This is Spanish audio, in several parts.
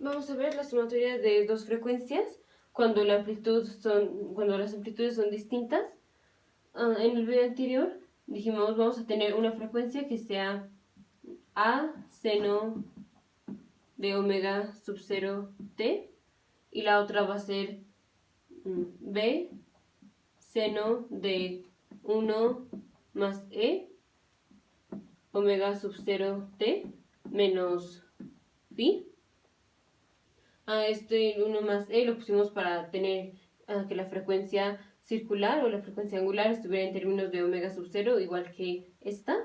vamos a ver la sumatoria de dos frecuencias cuando las amplitudes son distintas. En el video anterior dijimos vamos a tener una frecuencia que sea A seno de omega sub 0 t y la otra va a ser B seno de 1 más e omega sub 0 t menos phi. A este 1 más e lo pusimos para tener que la frecuencia circular o la frecuencia angular estuviera en términos de omega sub 0 igual que esta.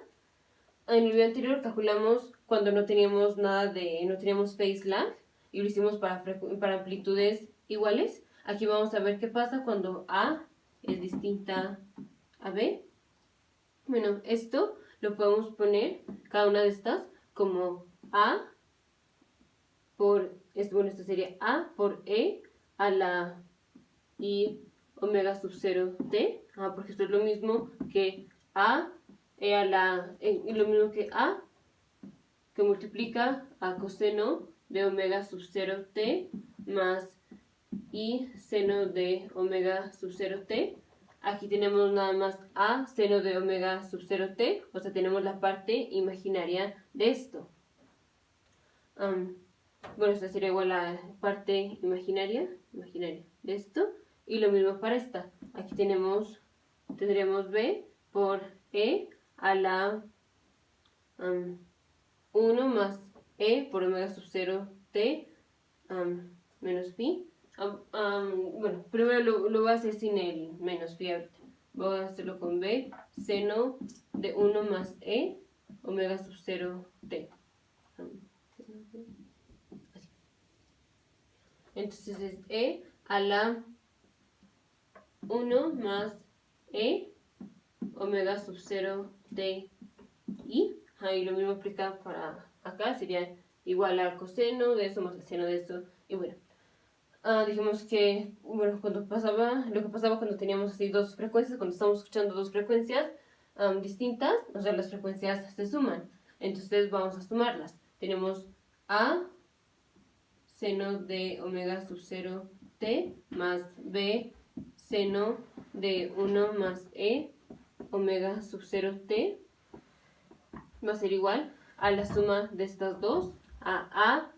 En el video anterior calculamos cuando no teníamos phase lag y lo hicimos para amplitudes iguales. Aquí vamos a ver qué pasa cuando A es distinta a B. Bueno, esto lo podemos poner, cada una de estas, como A por, esto sería A por E a la I omega sub 0 t, porque esto es lo mismo que A e a la, lo mismo que A que multiplica a coseno de omega sub 0 t más I seno de omega sub 0 t. Aquí tenemos nada más A seno de omega sub 0 t, o sea, tenemos la parte imaginaria de esto. Bueno, esta sería igual a la parte imaginaria de esto. Y lo mismo para esta. Aquí tendremos B por E a la 1 más E por omega sub 0 t menos phi. Bueno, primero lo voy a hacer sin el menos phi ahorita. Voy a hacerlo con B seno de 1 más E omega sub 0 t. Entonces es E a la 1 más E omega sub 0 t i. Y lo mismo aplica para acá, sería igual al coseno de eso más el seno de eso. Y bueno, dijimos que bueno, lo que pasaba cuando teníamos así dos frecuencias, cuando estamos escuchando dos frecuencias distintas, o sea, las frecuencias se suman. Entonces vamos a sumarlas. Tenemos A seno de omega sub 0 t más B seno de 1 más E omega sub 0 t va a ser igual a la suma de estas dos, a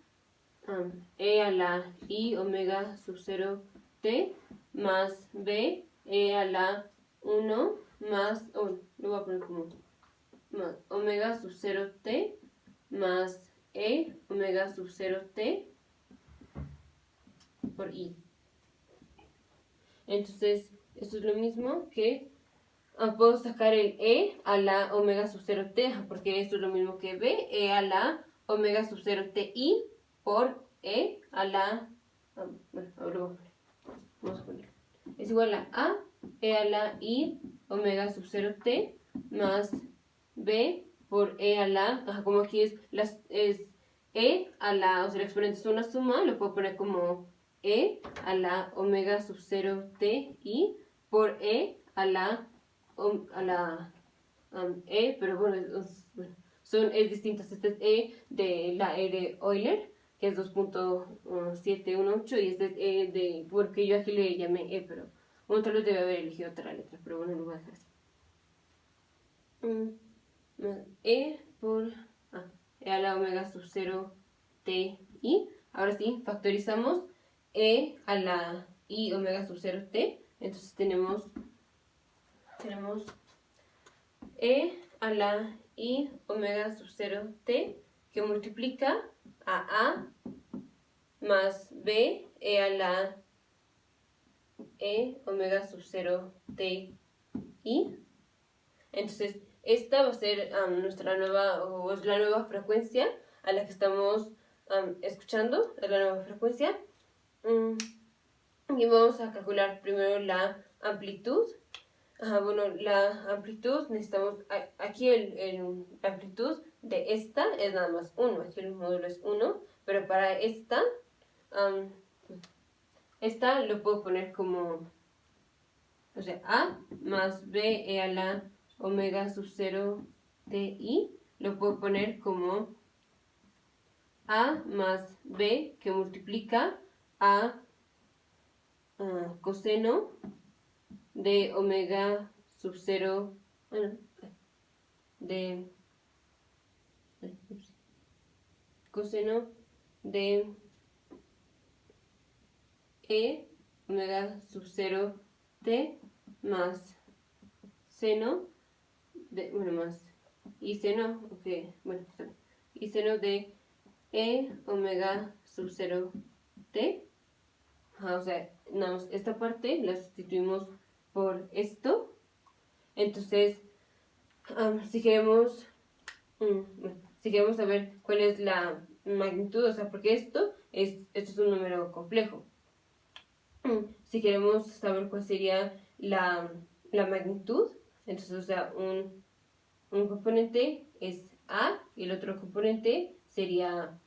E a la I omega sub 0 t más B E a la 1 más, lo voy a poner como más omega sub 0 t más E omega sub 0 t por I. Entonces, esto es lo mismo que puedo sacar el E a la omega sub 0 t, porque esto es lo mismo que B, E a la omega sub 0 t i por E a la, bueno, ahora vamos a poner, es igual a E a la I omega sub 0 t más B por E a la, como aquí es E a la, o sea, el exponente es una suma, lo puedo poner como E a la omega sub 0 t i por E a la E, pero bueno, es distintas. Este es E de la E de Euler, que es 2.718, y este es E de, porque yo aquí le llamé E, pero bueno, tal vez debe haber elegido otra letra, pero bueno, lo voy a dejar así. E por E a la omega sub 0 t i. Ahora sí, factorizamos E a la I omega sub 0 t. Entonces tenemos E a la I omega sub 0 t que multiplica a más B E a la E omega sub 0 t i. Entonces esta va a ser nuestra nueva, o es la nueva frecuencia a la que estamos escuchando, es la nueva frecuencia. Y vamos a calcular primero la amplitud. Bueno, la amplitud necesitamos, aquí la amplitud de esta es nada más 1, aquí el módulo es 1, pero para esta lo puedo poner como, o sea, A más B E a la omega sub 0 t i, lo puedo poner como A más B que multiplica a coseno de omega sub 0, bueno, de coseno de E omega sub 0 t más seno de, bueno, más y seno, ok, bueno, y seno de E omega sub 0 t. O sea, esta parte la sustituimos por esto. Entonces, si queremos, bueno, si queremos saber cuál es la magnitud, o sea, porque esto es un número complejo. Si queremos saber cuál sería la magnitud, entonces, o sea, un componente es A y el otro componente sería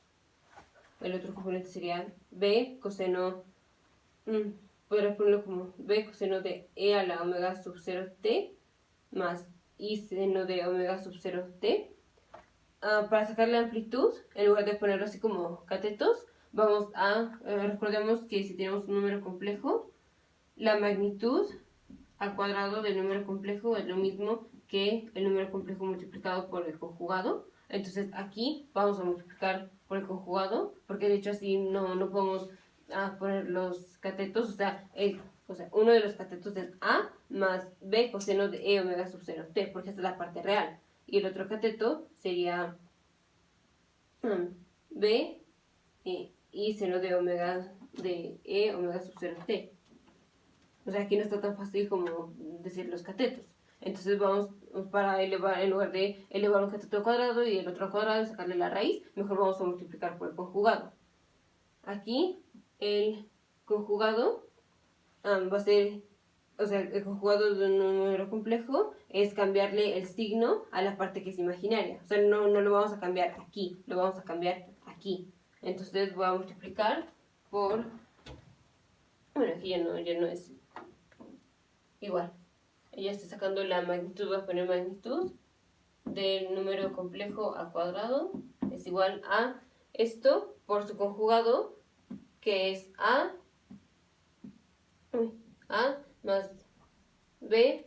B coseno, podrás ponerlo como B coseno de E a la omega sub 0 t más I seno de omega sub 0 t. Para sacar la amplitud, en lugar de ponerlo así como catetos, vamos a, recordemos que si tenemos un número complejo, la magnitud al cuadrado del número complejo es lo mismo que el número complejo multiplicado por el conjugado. Entonces aquí vamos a multiplicar por el conjugado, porque de hecho así no podemos poner los catetos, o sea, uno de los catetos es A más B coseno de E omega sub 0 t, porque esta es la parte real. Y el otro cateto sería B y seno de omega de E omega sub 0 t. O sea, aquí no está tan fácil como decir los catetos. Entonces vamos, para elevar, en lugar de elevar un cateto al cuadrado y el otro al cuadrado y sacarle la raíz, mejor vamos a multiplicar por el conjugado. Aquí el conjugado va a ser, o sea, el conjugado de un número complejo es cambiarle el signo a la parte que es imaginaria. O sea, no lo vamos a cambiar aquí, lo vamos a cambiar aquí. Entonces voy a multiplicar por, bueno, aquí ya no es igual. Ya estoy sacando la magnitud, voy a poner magnitud del número complejo al cuadrado es igual a esto por su conjugado, que es A más B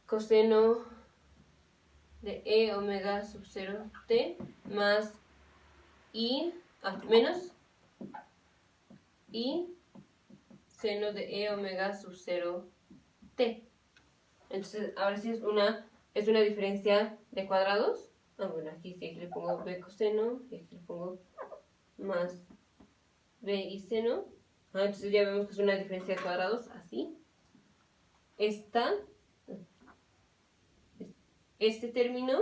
coseno de E omega sub 0 t más I menos I seno de E omega sub 0 t. Entonces, ahora sí es una diferencia de cuadrados. Bueno, aquí sí, aquí le pongo B coseno y aquí le pongo más B y seno. Entonces ya vemos que es una diferencia de cuadrados, así. Este término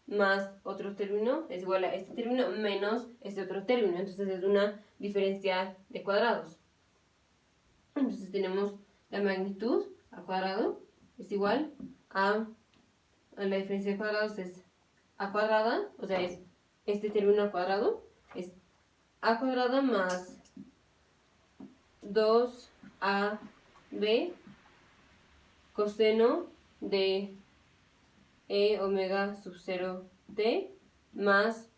más otro término es igual a este término menos este otro término. Entonces es una diferencia de cuadrados. Entonces tenemos la magnitud al cuadrado es igual a la diferencia de cuadrados es a cuadrada, o sea, es este término al cuadrado, es a cuadrada más 2ab coseno de E omega sub 0 t más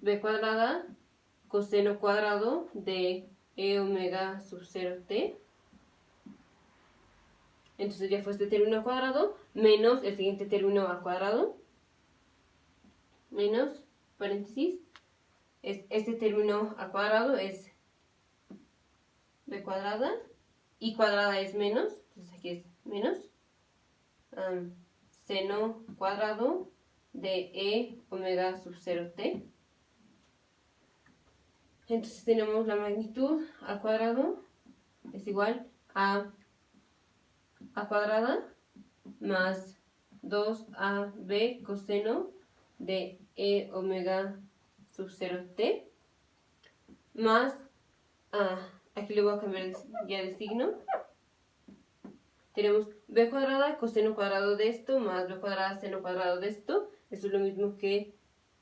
b cuadrada coseno cuadrado de E omega sub 0 t. Entonces ya fue este término al cuadrado menos el siguiente término al cuadrado menos, paréntesis, es este término al cuadrado es b cuadrada y cuadrada es menos, entonces aquí es menos seno cuadrado de E omega sub 0 t. Entonces tenemos la magnitud al cuadrado es igual a cuadrada más 2ab coseno de E omega sub 0 t más, aquí le voy a cambiar ya de signo. Tenemos b cuadrada coseno cuadrado de esto más b cuadrada seno cuadrado de esto. Eso es lo mismo que,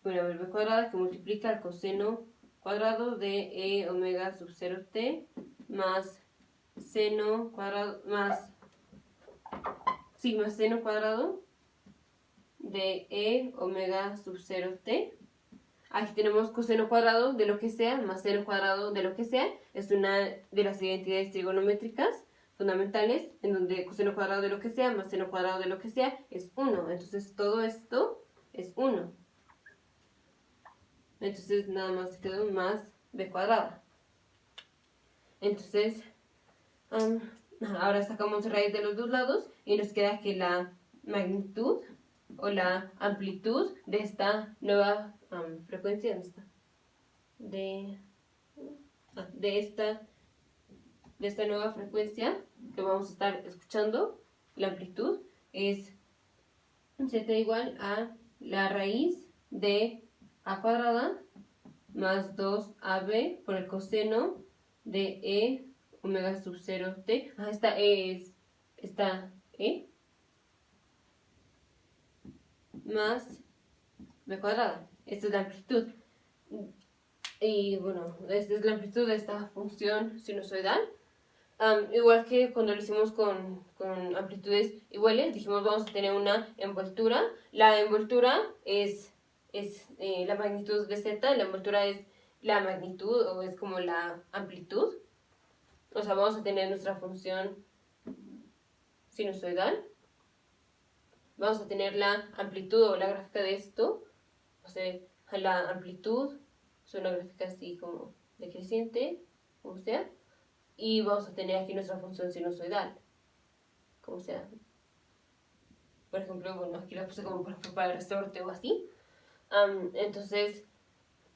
bueno, b cuadrada que multiplica el coseno cuadrado de E omega sub 0 t más seno cuadrado más seno cuadrado de E omega sub 0 t. aquí tenemos coseno cuadrado de lo que sea más seno cuadrado de lo que sea. Es una de las identidades trigonométricas fundamentales, en donde coseno cuadrado de lo que sea más seno cuadrado de lo que sea es 1. Entonces todo esto es 1. Entonces nada más quedó más b cuadrada. Entonces, ahora sacamos raíz de los dos lados y nos queda que la magnitud o la amplitud de esta nueva frecuencia, ¿dónde está? De esta nueva frecuencia que vamos a estar escuchando, la amplitud es z igual a la raíz de a cuadrada más 2ab por el coseno de e omega sub 0 t. Esta e es esta e más b cuadrada. Esta es la amplitud. Y bueno, esta es la amplitud de esta función sinusoidal. Igual que cuando lo hicimos con amplitudes iguales, dijimos vamos a tener una envoltura. La envoltura es la magnitud de z, la envoltura es la magnitud o es como la amplitud. O sea, vamos a tener nuestra función sinusoidal. Vamos a tener la amplitud o la gráfica de esto. O sea, la amplitud es una gráfica así como decreciente, como sea. Y vamos a tener aquí nuestra función sinusoidal, como sea. Por ejemplo, bueno, aquí la puse como por ejemplo para el resorte o así. Entonces,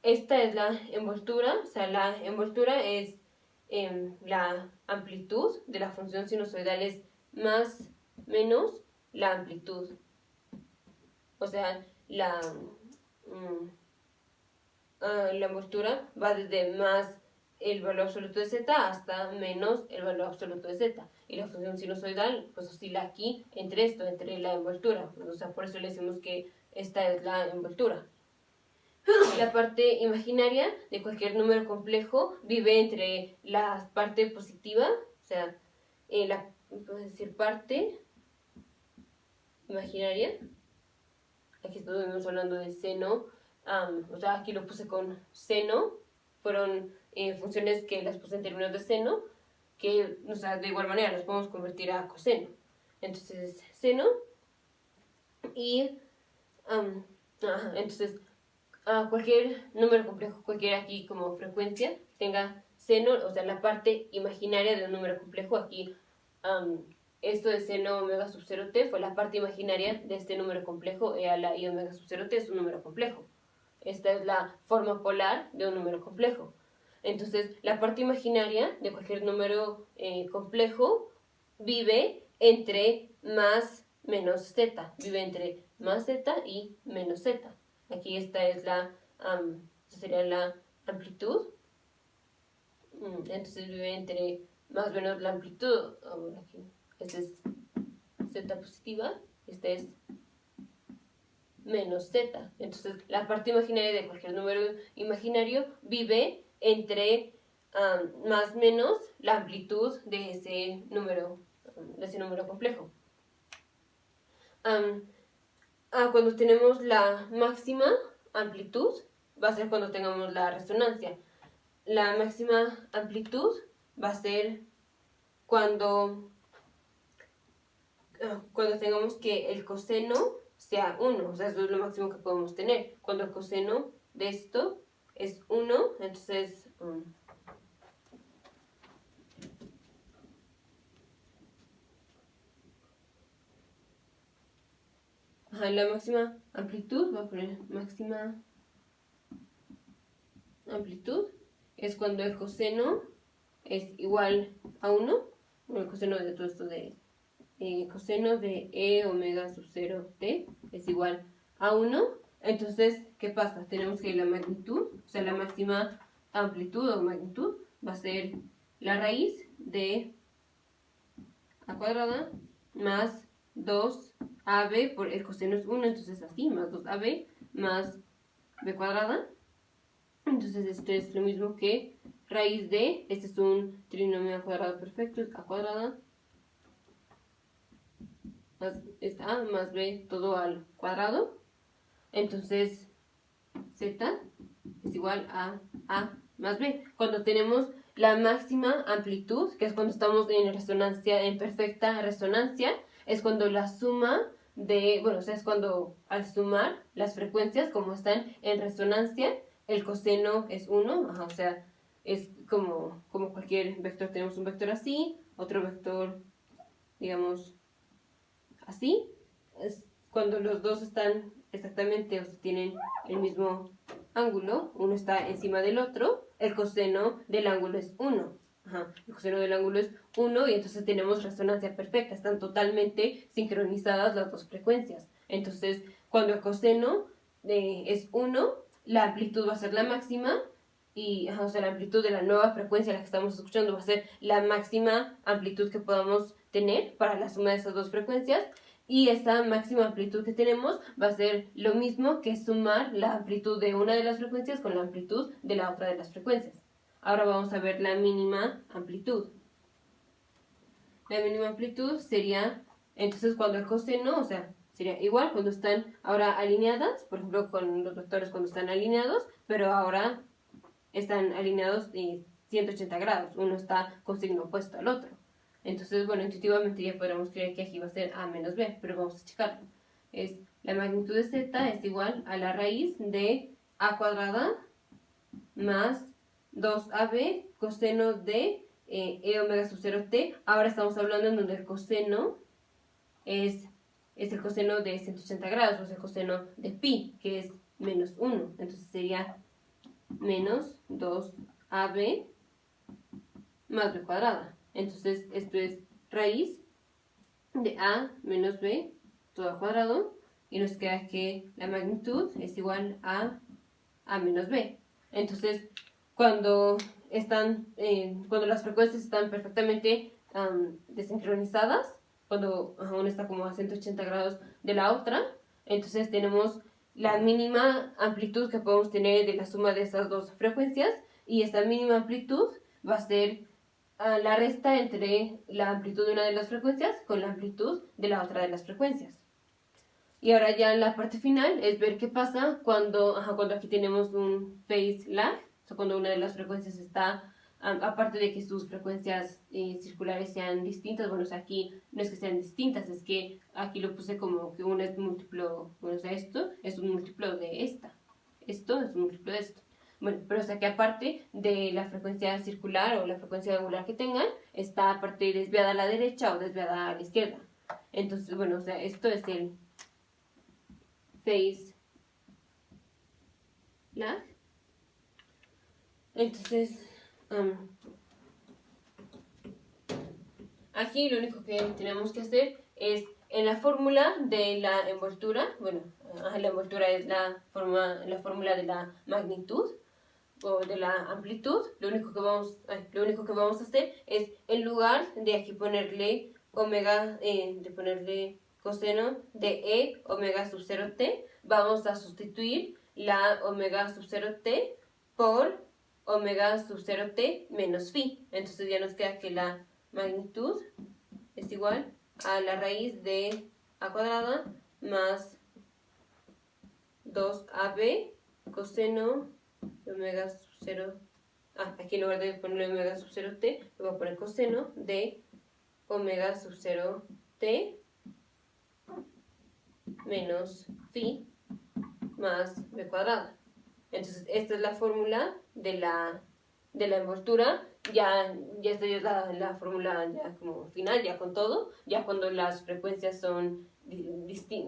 esta es la envoltura. O sea, la envoltura es la amplitud de la función sinusoidal es más menos la amplitud. O sea, la envoltura va desde más el valor absoluto de z hasta menos el valor absoluto de z. Y la función sinusoidal pues oscila aquí entre esto, entre la envoltura. O sea, por eso le decimos que esta es la envoltura. La parte imaginaria de cualquier número complejo vive entre la parte positiva, o sea, puedo decir parte imaginaria. Aquí estuvimos hablando de seno, o sea, aquí lo puse con seno, fueron funciones que las puse en términos de seno, que, o sea, de igual manera las podemos convertir a coseno. Entonces, seno y, entonces, cualquier número complejo, cualquier aquí como frecuencia, tenga seno, o sea, la parte imaginaria de un número complejo, aquí, esto de seno omega sub 0t fue la parte imaginaria de este número complejo, e a la i omega sub 0t es un número complejo. Esta es la forma polar de un número complejo. Entonces, la parte imaginaria de cualquier número complejo vive entre más menos z, vive entre más z y menos z. Aquí esta es sería la amplitud. Entonces vive entre más o menos la amplitud. Aquí, esta es z positiva, esta es menos z. Entonces la parte imaginaria de cualquier número imaginario vive entre más menos la amplitud de ese número complejo. Cuando tenemos la máxima amplitud, va a ser cuando tengamos la resonancia. La máxima amplitud va a ser cuando tengamos que el coseno sea 1, o sea, eso es lo máximo que podemos tener. Cuando el coseno de esto es 1, entonces la máxima amplitud, voy a poner máxima amplitud, es cuando el coseno es igual a 1, el coseno de todo esto de coseno de e omega sub 0t es igual a 1. Entonces, ¿qué pasa? Tenemos que la magnitud, o sea, la máxima amplitud o magnitud va a ser la raíz de a cuadrada más 2ab por el coseno es 1, entonces así, más 2ab más b cuadrada. Entonces esto es lo mismo que raíz de, este es un trinomio cuadrado perfecto, es a cuadrada más es a más b todo al cuadrado. Entonces Z es igual a A más B. Cuando tenemos la máxima amplitud, que es cuando estamos en resonancia, en perfecta resonancia, es cuando la suma de, bueno, o sea, es cuando al sumar las frecuencias, como están en resonancia, el coseno es 1, o sea, es como cualquier vector. Tenemos un vector así, otro vector, digamos, así. Es cuando los dos están exactamente, o sea, tienen el mismo ángulo, uno está encima del otro, el coseno del ángulo es 1. El coseno del ángulo es 1 y entonces tenemos resonancia perfecta, están totalmente sincronizadas las dos frecuencias. Entonces, cuando el coseno es 1, la amplitud va a ser la máxima y, o sea, la amplitud de la nueva frecuencia a la que estamos escuchando va a ser la máxima amplitud que podamos tener para la suma de esas dos frecuencias. Y esta máxima amplitud que tenemos va a ser lo mismo que sumar la amplitud de una de las frecuencias con la amplitud de la otra de las frecuencias. Ahora vamos a ver la mínima amplitud. La mínima amplitud sería, entonces, cuando el coseno, o sea, sería igual cuando están ahora alineadas, por ejemplo, con los vectores cuando están alineados, pero ahora están alineados en 180 grados. Uno está con signo opuesto al otro. Entonces, bueno, intuitivamente ya podríamos creer que aquí va a ser A menos B, pero vamos a checarlo. Es la magnitud de Z es igual a la raíz de A cuadrada más 2AB coseno de E omega sub 0T. Ahora estamos hablando en donde el coseno es el coseno de 180 grados, o sea, el coseno de pi, que es menos 1. Entonces sería menos 2AB más B cuadrada. Entonces, esto es raíz de A menos B todo al cuadrado. Y nos queda que la magnitud es igual a A menos B. Entonces, cuando las frecuencias están perfectamente desincronizadas, cuando una está como a 180 grados de la otra, entonces tenemos la mínima amplitud que podemos tener de la suma de esas dos frecuencias. Y esta mínima amplitud va a ser la resta entre la amplitud de una de las frecuencias con la amplitud de la otra de las frecuencias. Y ahora ya en la parte final es ver qué pasa cuando aquí tenemos un phase lag, o sea, cuando una de las frecuencias está, aparte de que sus frecuencias circulares sean distintas, bueno, o sea, aquí no es que sean distintas, es que aquí lo puse como que una es múltiplo, bueno, o sea, esto es un múltiplo de esta, esto es un múltiplo de esto. Bueno, pero o sea que aparte de la frecuencia circular o la frecuencia angular que tengan, está aparte desviada a la derecha o desviada a la izquierda. Entonces, bueno, o sea, esto es el phase lag. Entonces, aquí lo único que tenemos que hacer es en la fórmula de la envoltura, bueno, la envoltura es la fórmula de la magnitud o de la amplitud. Lo único que vamos a hacer es, en lugar de aquí ponerle omega, de ponerle coseno de E omega sub 0t, vamos a sustituir la omega sub 0t por omega sub 0t menos phi. Entonces ya nos queda que la magnitud es igual a la raíz de a cuadrada más 2ab coseno de omega sub 0. Aquí en lugar de ponerle omega sub 0t, le voy a poner coseno de omega sub 0t menos phi más b cuadrada. Entonces, esta es la fórmula de la envoltura. Ya esta ya es la fórmula ya como final, ya con todo. Ya cuando las frecuencias son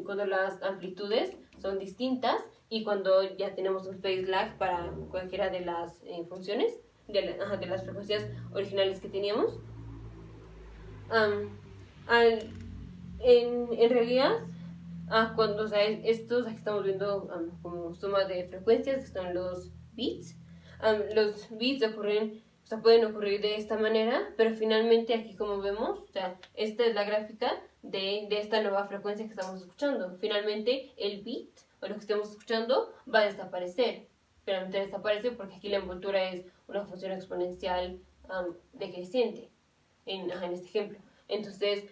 cuando las amplitudes son distintas y cuando ya tenemos un phase lag para cualquiera de las funciones, de las frecuencias originales que teníamos. En realidad, cuando, o sea, estos aquí estamos viendo como suma de frecuencias, que son los bits. Los bits ocurren, o sea, pueden ocurrir de esta manera, pero finalmente aquí como vemos, o sea, esta es la gráfica de esta nueva frecuencia que estamos escuchando. Finalmente el bit, o lo que estamos escuchando, va a desaparecer. Finalmente desaparece porque aquí la envoltura es una función exponencial decreciente, en este ejemplo. Entonces,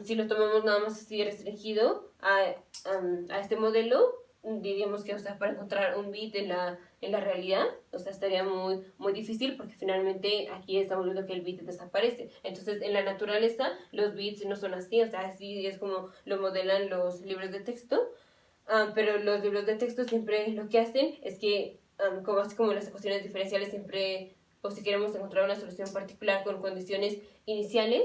si lo tomamos nada más así restringido a este modelo, diríamos que, o sea, para encontrar un bit en la realidad, o sea, estaría muy difícil porque finalmente aquí estamos viendo que el bit desaparece. Entonces, en la naturaleza, los bits no son así, o sea, así es como lo modelan los libros de texto. Pero los libros de texto siempre lo que hacen es que, como así como en las ecuaciones diferenciales, siempre, o si queremos encontrar una solución particular con condiciones iniciales,